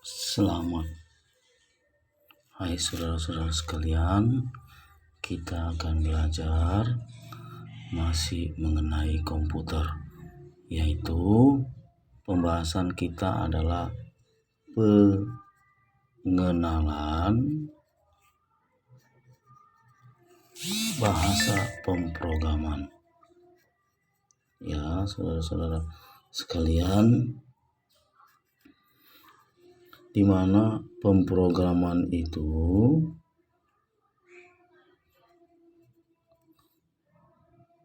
Selamat, hai saudara-saudara sekalian. Kita akan belajar masih mengenai komputer, yaitu pembahasan kita adalah pengenalan bahasa pemrograman. Ya, saudara-saudara sekalian, di mana pemrograman itu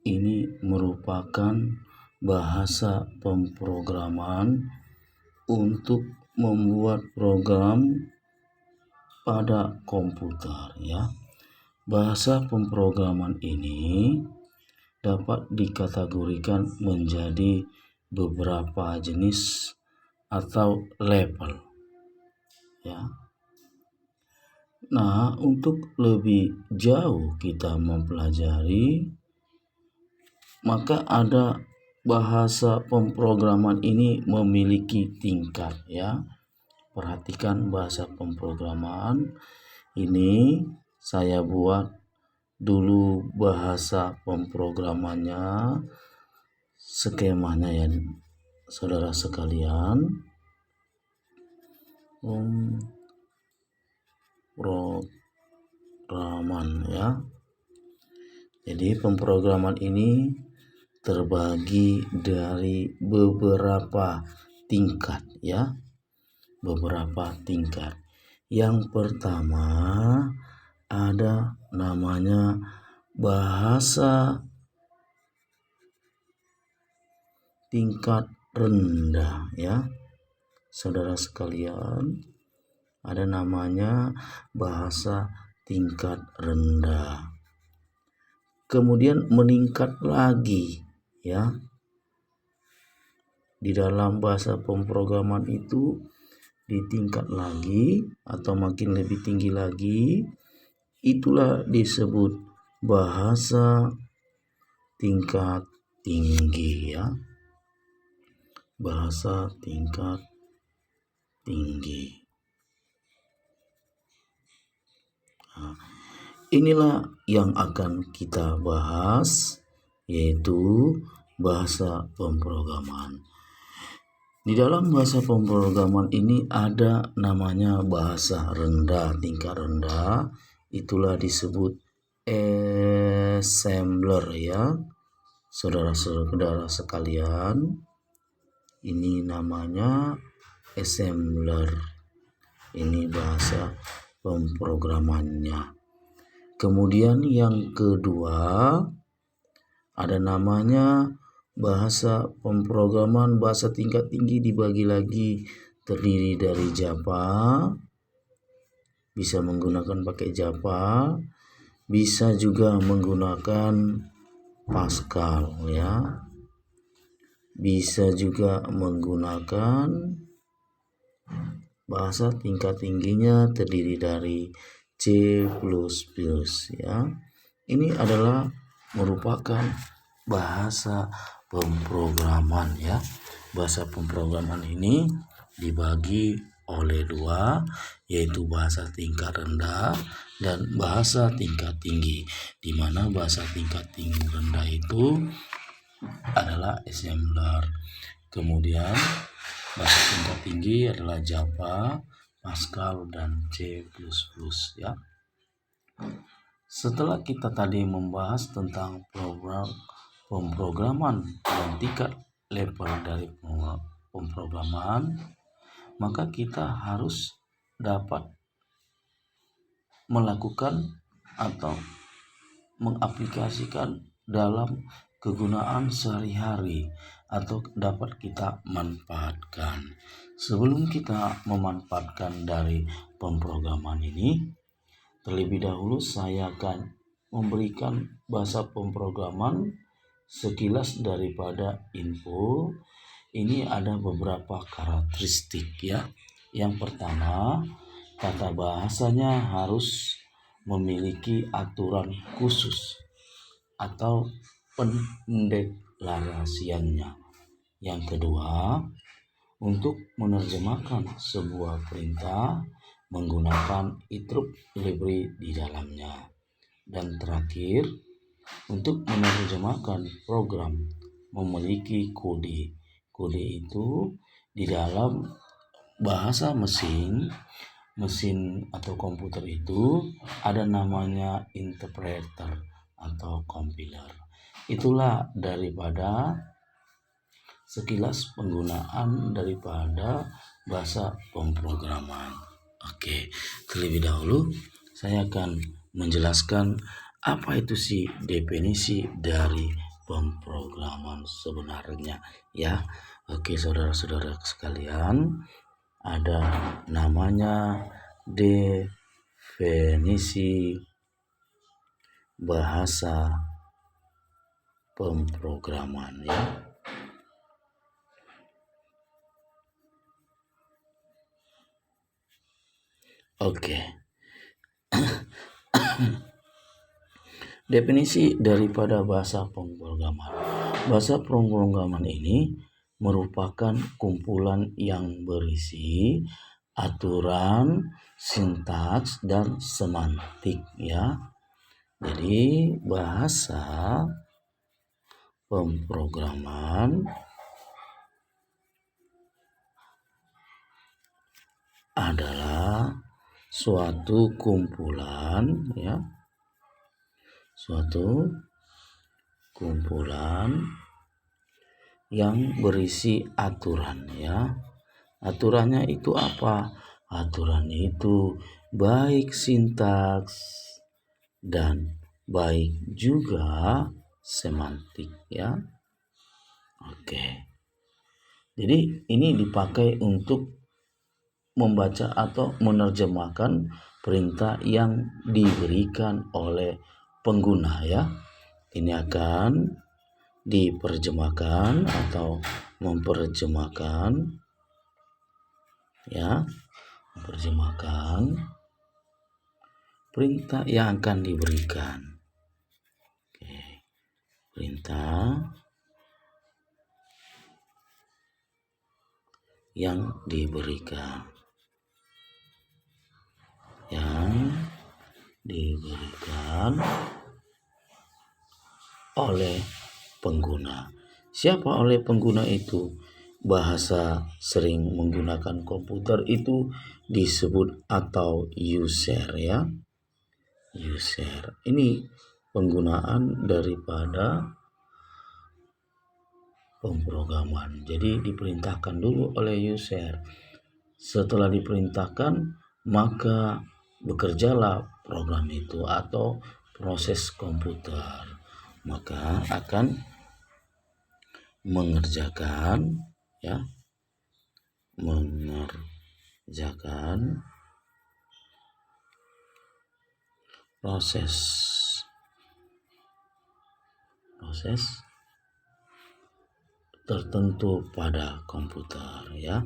ini merupakan bahasa pemrograman untuk membuat program pada komputer, ya. Bahasa pemrograman ini dapat dikategorikan menjadi beberapa jenis atau level, ya. Nah, untuk lebih jauh kita mempelajari, maka ada bahasa pemrograman ini memiliki tingkat, ya. Perhatikan bahasa pemrograman ini, saya buat dulu bahasa pemrogramannya, skemanya ya saudara sekalian. Pemrograman, ya. Jadi pemrograman ini terbagi dari beberapa tingkat, ya. Beberapa tingkat. Yang pertama ada namanya bahasa tingkat rendah, ya. Saudara sekalian, ada namanya bahasa tingkat rendah. Kemudian meningkat lagi, ya. Di dalam bahasa pemrograman itu ditingkat lagi atau makin lebih tinggi lagi, itulah disebut bahasa tingkat tinggi, ya. Bahasa tingkat tinggi. Nah, inilah yang akan kita bahas, yaitu bahasa pemrograman. Di dalam bahasa pemrograman ini ada namanya bahasa rendah, tingkat rendah. Itulah disebut assembler, ya. Saudara-saudara sekalian, ini namanya assembler. Ini bahasa pemrogramannya. Kemudian yang kedua ada namanya bahasa pemrograman bahasa tingkat tinggi, dibagi lagi, terdiri dari Java, bisa menggunakan pakai Java, bisa juga menggunakan Pascal, ya. Bisa juga menggunakan bahasa tingkat tingginya terdiri dari C++, ya. Ini adalah merupakan bahasa pemrograman, ya. Bahasa pemrograman ini dibagi oleh dua, yaitu bahasa tingkat rendah dan bahasa tingkat tinggi, di mana bahasa tingkat tinggi rendah itu adalah assembler. Kemudian bahasa tingkat tinggi adalah Java, Pascal, dan C++, ya. Setelah kita tadi membahas tentang pemrograman dan tingkat level dari pemrograman, maka kita harus dapat melakukan atau mengaplikasikan dalam kegunaan sehari-hari atau dapat kita manfaatkan. Sebelum kita memanfaatkan dari pemrograman ini, terlebih dahulu saya akan memberikan bahasa pemrograman sekilas daripada info. Ini ada beberapa karakteristik, ya. Yang pertama, tata bahasanya harus memiliki aturan khusus atau pendeklarasiannya. Yang kedua, untuk menerjemahkan sebuah perintah menggunakan interrupt di dalamnya. Dan terakhir, untuk menerjemahkan program memiliki kode. Kode itu di dalam bahasa mesin atau komputer itu ada namanya interpreter atau compiler. Itulah daripada sekilas penggunaan daripada bahasa pemrograman. Oke, terlebih dahulu saya akan menjelaskan apa itu sih definisi dari pemrograman sebenarnya ya. Oke, saudara-saudara sekalian, ada namanya definisi bahasa pemrograman ya. Oke. Definisi daripada bahasa pemrograman. Bahasa pemrograman ini merupakan kumpulan yang berisi aturan, sintaks, dan semantik ya. Jadi bahasa pemrograman adalah suatu kumpulan ya, suatu kumpulan yang berisi aturan ya. Aturannya itu apa? Aturan itu baik sintaks dan baik juga semantik ya. Oke. Jadi ini dipakai untuk membaca atau menerjemahkan perintah yang diberikan oleh pengguna ya. Ini akan diperjemahkan atau memperjemahkan ya, memperjemahkan perintah yang akan diberikan. Oke. Perintah yang diberikan oleh pengguna. Siapa oleh pengguna itu? Bahasa sering menggunakan komputer itu disebut atau user ya. User. Ini penggunaan daripada pemrograman. Jadi diperintahkan dulu oleh user. Setelah diperintahkan, maka bekerjalah program itu atau proses komputer. Maka akan mengerjakan proses tertentu pada komputer ya.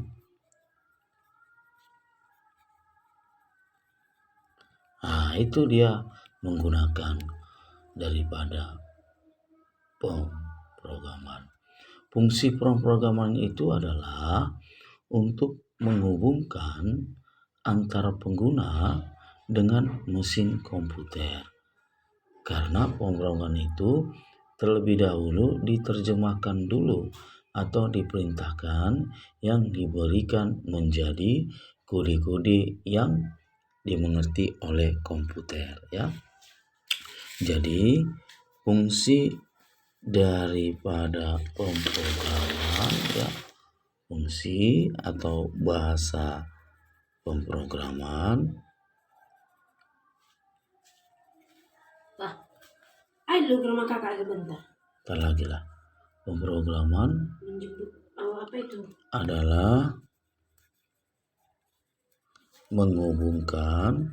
Nah, itu dia menggunakan daripada pemrograman. Fungsi pemrograman itu adalah untuk menghubungkan antara pengguna dengan mesin komputer. Karena pemrograman itu terlebih dahulu diterjemahkan dulu atau diperintahkan yang diberikan menjadi kode-kode yang dimengerti oleh komputer ya. Jadi fungsi daripada pemrograman ya, fungsi atau bahasa pemrograman Ayo ke rumah kakak sebentar. Ntar lagi lah. Pemrograman apa itu? Adalah menghubungkan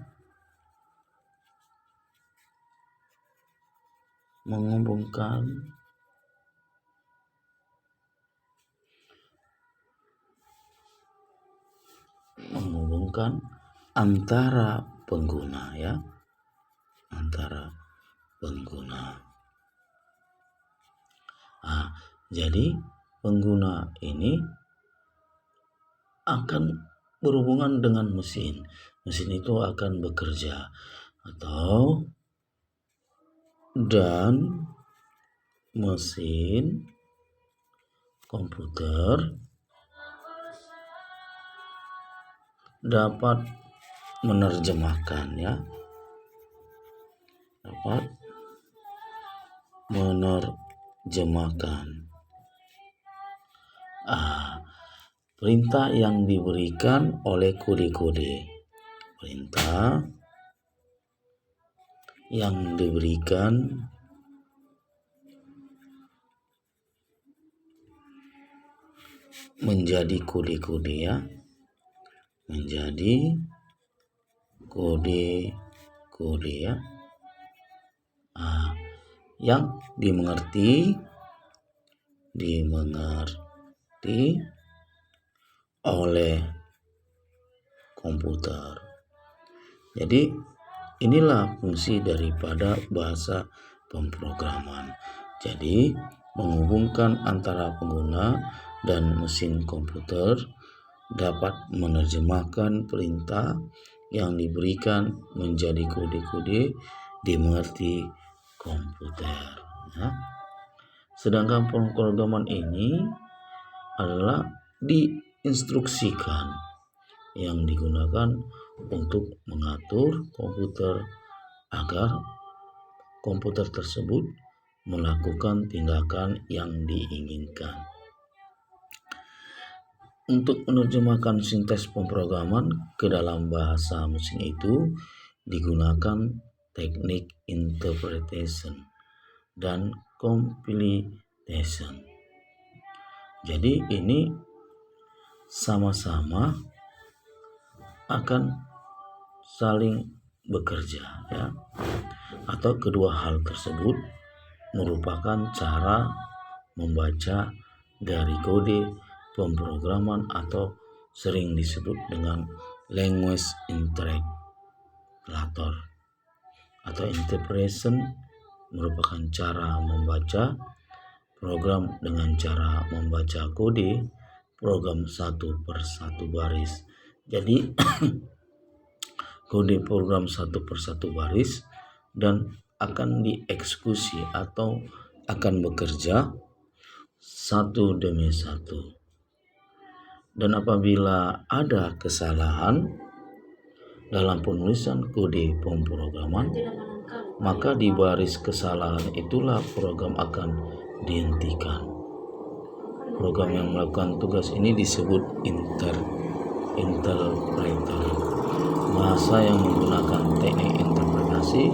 antara pengguna ya, antara pengguna. Nah, jadi pengguna ini akan berhubungan dengan mesin. Mesin itu akan bekerja dan mesin komputer dapat menerjemahkan perintah yang diberikan oleh kode-kode. Perintah yang diberikan menjadi kode-kode menjadi kode-kode yang dimengerti oleh komputer. Jadi inilah fungsi daripada bahasa pemrograman. Jadi menghubungkan antara pengguna dan mesin komputer dapat menerjemahkan perintah yang diberikan menjadi kode-kode dimengerti komputer. Sedangkan pemrograman ini adalah diinstruksikan yang digunakan untuk mengatur komputer agar komputer tersebut melakukan tindakan yang diinginkan. Untuk menerjemahkan sinteks pemrograman ke dalam bahasa mesin itu digunakan teknik interpretation dan compilation. Jadi ini sama-sama akan saling bekerja atau kedua hal tersebut merupakan cara membaca dari kode pemrograman atau sering disebut dengan language interpolator atau interpretation merupakan cara membaca program dengan cara membaca kode program satu per satu baris. Jadi kode program satu per satu baris dan akan dieksekusi atau akan bekerja satu demi satu. Dan apabila ada kesalahan dalam penulisan kode pemrograman, maka di baris kesalahan itulah program akan dihentikan. Program yang melakukan tugas ini disebut interpreter. Bahasa yang menggunakan teknik interpretasi,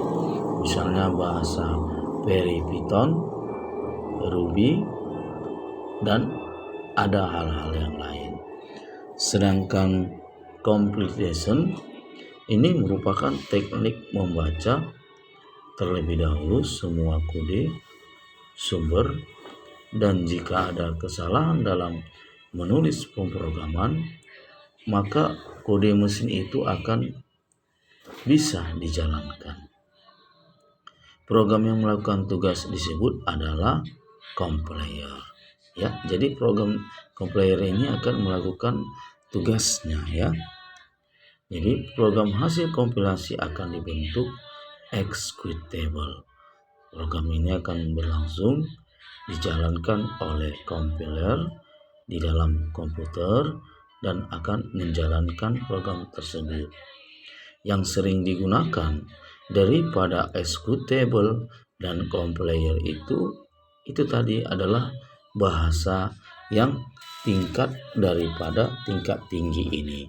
misalnya bahasa Perl, Python, Ruby, dan ada hal-hal yang lain. Sedangkan compilation ini merupakan teknik membaca terlebih dahulu semua kode sumber, dan jika ada kesalahan dalam menulis pemrograman, maka kode mesin itu akan bisa dijalankan. Program yang melakukan tugas disebut adalah compiler. Jadi program compiler ini akan melakukan tugasnya Jadi program hasil kompilasi akan dibentuk executable. Program ini akan berlangsung dijalankan oleh compiler di dalam komputer dan akan menjalankan program tersebut. Yang sering digunakan daripada executable dan compiler itu tadi adalah bahasa yang tingkat daripada tingkat tinggi ini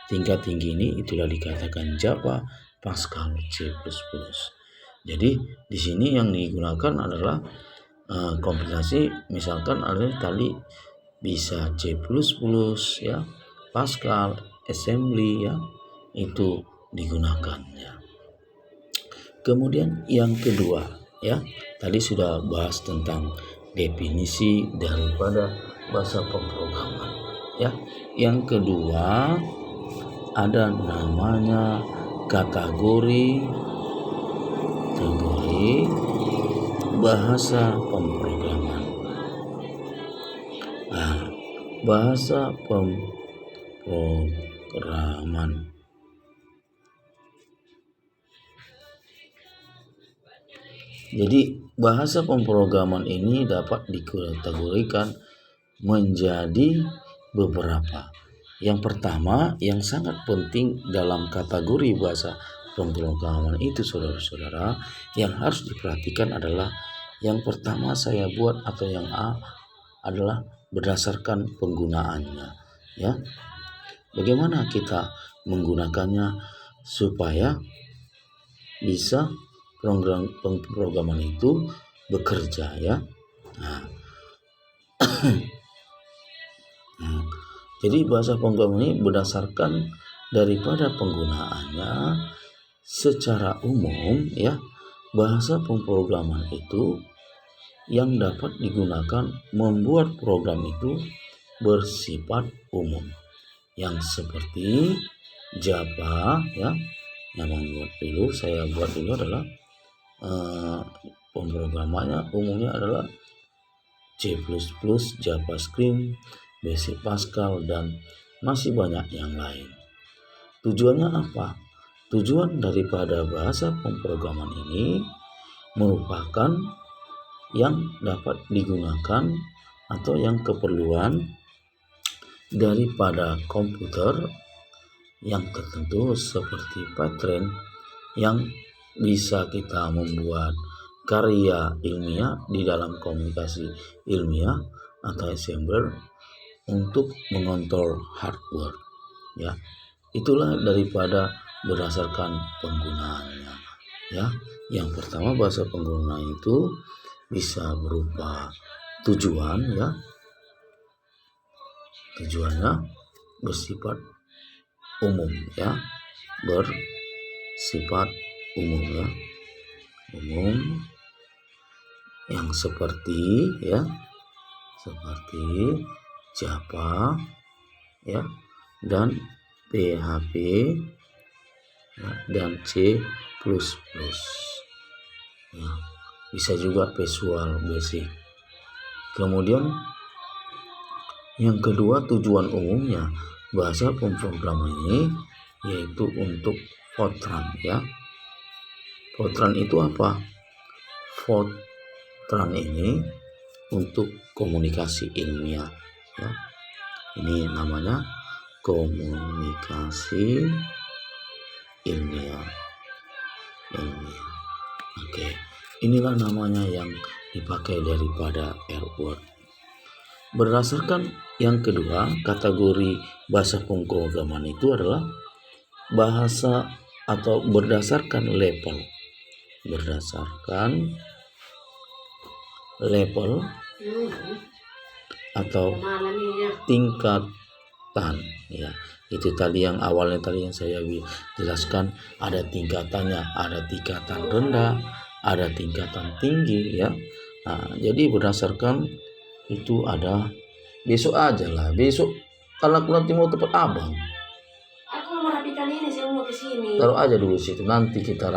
Tingkat tinggi ini itulah dikatakan Java, Pascal, C++. Jadi di sini yang digunakan adalah kompilasi, misalkan ada tadi bisa C++, Pascal, assembly itu digunakan Kemudian yang kedua tadi sudah bahas tentang definisi daripada bahasa pemrograman Yang kedua ada namanya kategori bahasa pemrograman. Bahasa pemrograman. Jadi bahasa pemrograman ini dapat dikategorikan menjadi beberapa. Yang pertama, yang sangat penting dalam kategori bahasa pemrograman itu, saudara-saudara, yang harus diperhatikan adalah yang pertama saya buat atau yang A adalah berdasarkan penggunaannya, ya. Bagaimana kita menggunakannya supaya bisa pemrograman itu bekerja, ya. Nah, jadi bahasa pemrograman ini berdasarkan daripada penggunaannya secara umum, ya. Bahasa pemrograman itu yang dapat digunakan membuat program itu bersifat umum, yang seperti Java, ya. Yang saya buat dulu adalah pemrogramannya umumnya adalah C++, JavaScript, Basic Pascal, dan masih banyak yang lain. Tujuannya apa? Tujuan daripada bahasa pemrograman ini merupakan yang dapat digunakan atau yang keperluan daripada komputer yang tertentu seperti pattern yang bisa kita membuat karya ilmiah di dalam komunikasi ilmiah atau assembler untuk mengontrol hardware, ya. Itulah daripada berdasarkan penggunaannya, ya. Yang pertama, bahasa penggunaan itu bisa berupa tujuan, ya. Tujuannya bersifat umum, ya. Bersifat umum, ya. Umum yang seperti, ya, seperti Java, ya, dan PHP, ya, dan C++, ya. Bisa juga Visual Basic. Kemudian yang kedua, tujuan umumnya bahasa pemrograman ini yaitu untuk Fortran, ya. Fortran itu apa? Fortran ini untuk komunikasi ilmiah, ya. Ini namanya komunikasi ilmiah. Oke, inilah namanya yang dipakai daripada R-word. Berdasarkan yang kedua, kategori bahasa pemrograman itu adalah bahasa atau berdasarkan level. Berdasarkan level atau tingkatan, ya. Itu tadi yang awalnya tadi yang saya jelaskan, ada tingkatannya, ada tingkatan rendah, ada tingkatan tinggi, ya. Nah, jadi berdasarkan itu ada, besok aja lah, besok kalau aku nanti mau tempat abang, Aku mau rapikan ini, saya mau ke sini. taruh aja dulu situ, nanti kita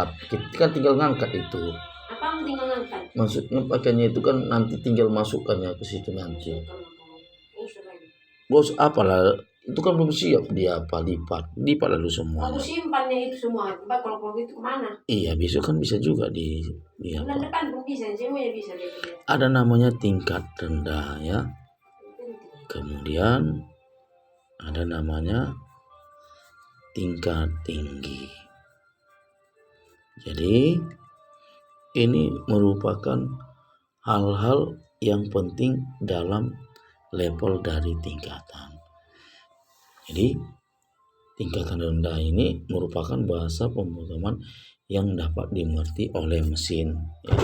kan tinggal ngangkat itu. Apa mau tinggal ngangkat? Maksudnya pakainya itu kan nanti tinggal masukkannya ke situ nanti. Usah lagi. Bos apalah, itu kan belum siap dia apa lipat lalu Aku semuanya. simpannya itu semua. Mbak, kalau itu kemana? Iya, besok kan bisa juga di Bulan apa. depan pun bisa, semuanya bisa dia. Ada namanya tingkat rendah, ya. Kemudian ada namanya tingkat tinggi. Jadi ini merupakan hal-hal yang penting dalam level dari tingkatan. Jadi tingkatan rendah ini merupakan bahasa pemrograman yang dapat dimengerti oleh mesin, ya.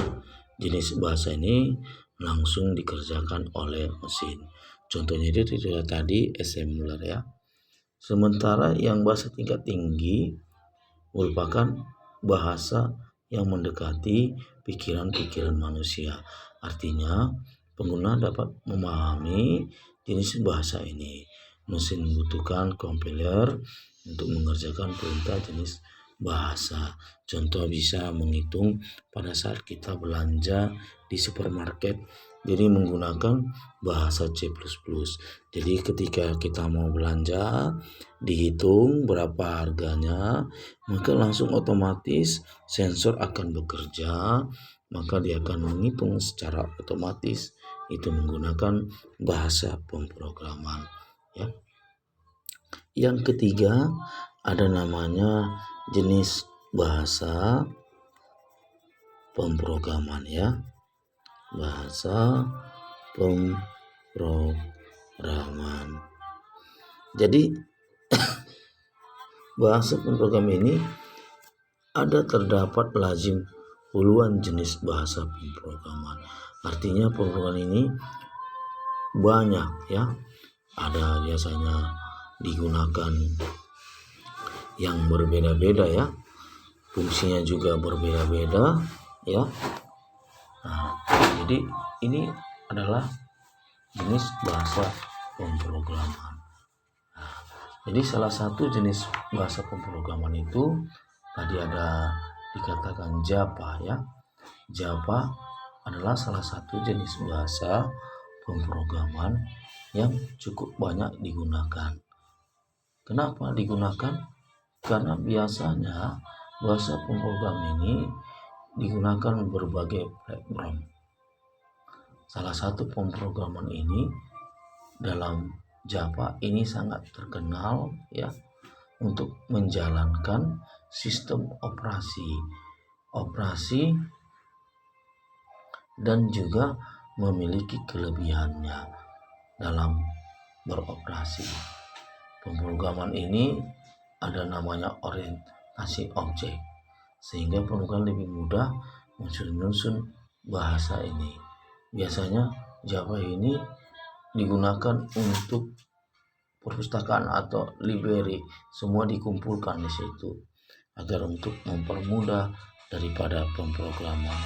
Jenis bahasa ini langsung dikerjakan oleh mesin. Contohnya itu tadi assembler, ya. Sementara yang bahasa tingkat tinggi merupakan bahasa yang mendekati pikiran-pikiran manusia. Artinya, pengguna dapat memahami jenis bahasa ini. Mesin membutuhkan kompiler untuk mengerjakan perintah jenis bahasa. Contoh bisa menghitung pada saat kita belanja di supermarket jadi menggunakan bahasa C++. Jadi ketika kita mau belanja, dihitung berapa harganya, maka langsung otomatis sensor akan bekerja, maka dia akan menghitung secara otomatis itu menggunakan bahasa pemrograman, ya. Yang ketiga ada namanya jenis bahasa pemrograman, ya. Bahasa pemrograman. Jadi bahasa pemrograman ini terdapat lazim puluhan jenis bahasa pemrograman. Artinya pemrograman ini banyak, ya. Ada biasanya digunakan yang berbeda-beda, ya. Fungsinya juga berbeda-beda, ya. Nah, jadi ini adalah jenis bahasa pemrograman. Nah, jadi salah satu jenis bahasa pemrograman itu tadi ada dikatakan Java, ya. Java adalah salah satu jenis bahasa pemrograman yang cukup banyak digunakan. Kenapa digunakan? Karena biasanya bahasa pemrograman ini digunakan berbagai platform. Salah satu pemrograman ini dalam Java ini sangat terkenal, ya, untuk menjalankan sistem operasi dan juga memiliki kelebihannya dalam beroperasi. Pemrograman ini ada namanya orientasi objek, sehingga pemrograman lebih mudah menyusun bahasa ini. Biasanya Java ini digunakan untuk perpustakaan atau library, semua dikumpulkan di situ agar untuk mempermudah daripada pemrograman.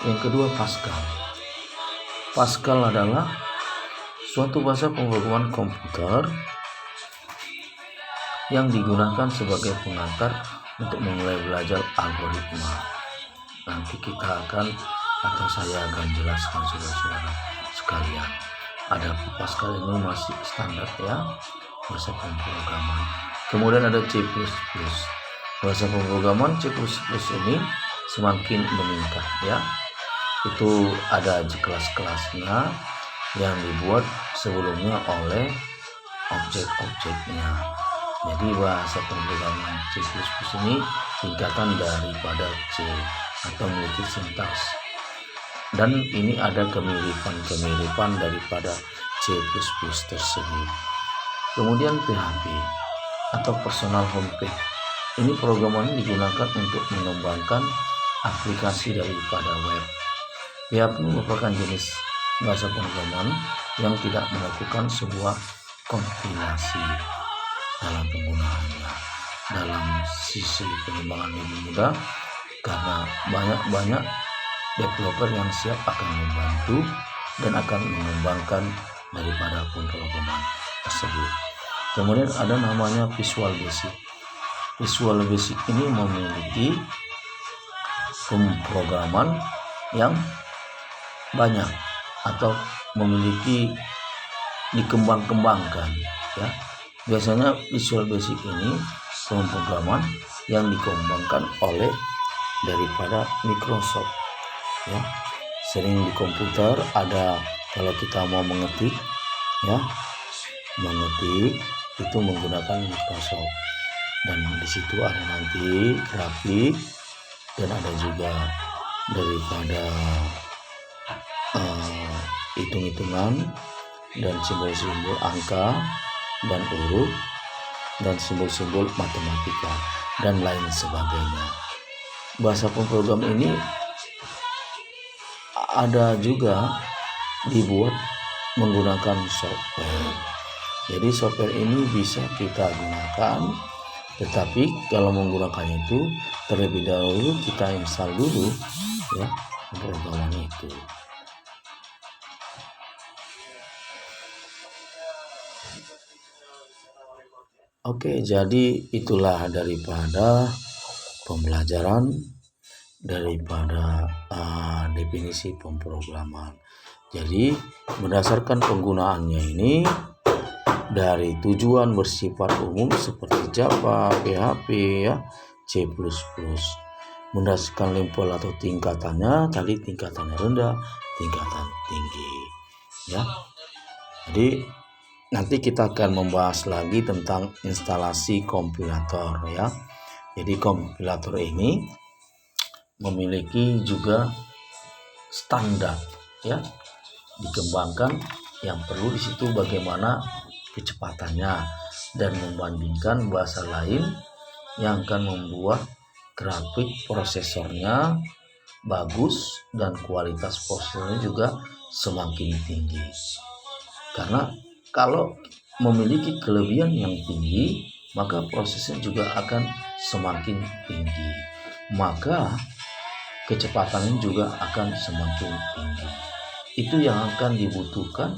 Yang kedua, Pascal. Pascal adalah suatu bahasa pemrograman komputer yang digunakan sebagai pengantar untuk memulai belajar algoritma. Nanti saya akan jelaskan saudara-saudara sekalian. Ada Pascal ini masih standar, ya, bahasa pemrograman. Kemudian ada C++. Bahasa pemrograman C++ ini semakin meningkat, ya. Itu ada kelas-kelasnya yang dibuat sebelumnya oleh objek-objeknya. Jadi bahasa pemrograman C++ ini singkatan daripada C atau memiliki sintaks. Dan ini ada kemiripan daripada C++ tersebut. Kemudian PHP atau personal homepage. Ini programan digunakan untuk mengembangkan aplikasi daripada web. PHP merupakan jenis bahasa pemrograman yang tidak melakukan sebuah kompilasi dalam penggunaannya. Dalam sisi pengembangan lebih mudah karena banyak developer yang siap akan membantu dan akan mengembangkan daripada pemrograman tersebut. Kemudian ada namanya Visual Basic. Visual Basic ini memiliki pemrograman yang banyak atau memiliki dikembangkan, ya. Biasanya Visual Basic ini pemrograman yang dikembangkan oleh daripada Microsoft, ya. Sering di komputer ada, kalau kita mau mengetik, ya, itu menggunakan Microsoft, dan di situ ada nanti grafik dan ada juga daripada hitung-hitungan dan simbol-simbol angka dan huruf dan simbol-simbol matematika dan lain sebagainya. Bahasa pemrogram ini ada juga dibuat menggunakan software. Jadi software ini bisa kita gunakan, tetapi kalau menggunakannya itu terlebih dahulu kita install dulu, ya, pemrograman itu. Oke, jadi itulah daripada pembelajaran daripada definisi pemrograman. Jadi berdasarkan penggunaannya ini dari tujuan bersifat umum seperti Java, PHP ya, C++. Berdasarkan level atau tingkatannya, tadi tingkatannya rendah, tingkatan tinggi ya. Jadi nanti kita akan membahas lagi tentang instalasi kompilator ya. Jadi kompilator ini memiliki juga standar ya, dikembangkan. Yang perlu di situ bagaimana kecepatannya dan membandingkan bahasa lain yang akan membuat grafik prosesornya bagus dan kualitas prosesornya juga semakin tinggi. Karena kalau memiliki kelebihan yang tinggi, maka prosesnya juga akan semakin tinggi. Maka kecepatannya juga akan semakin tinggi. Itu yang akan dibutuhkan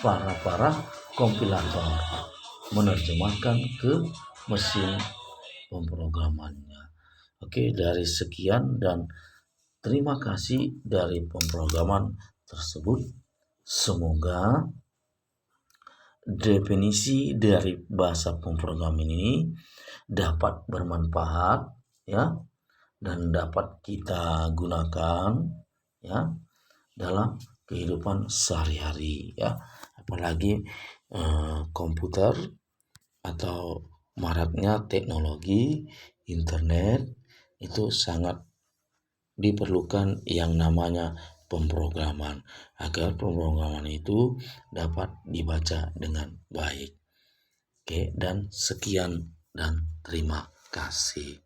para kompilator, menerjemahkan ke mesin pemrogramannya. Oke, dari sekian dan terima kasih dari pemrograman tersebut. Semoga definisi dari bahasa pemrograman ini dapat bermanfaat ya, dan dapat kita gunakan ya dalam kehidupan sehari-hari ya. Apalagi komputer atau maraknya teknologi internet itu sangat diperlukan yang namanya pemrograman agar pemrograman itu dapat dibaca dengan baik. Oke, dan sekian dan terima kasih.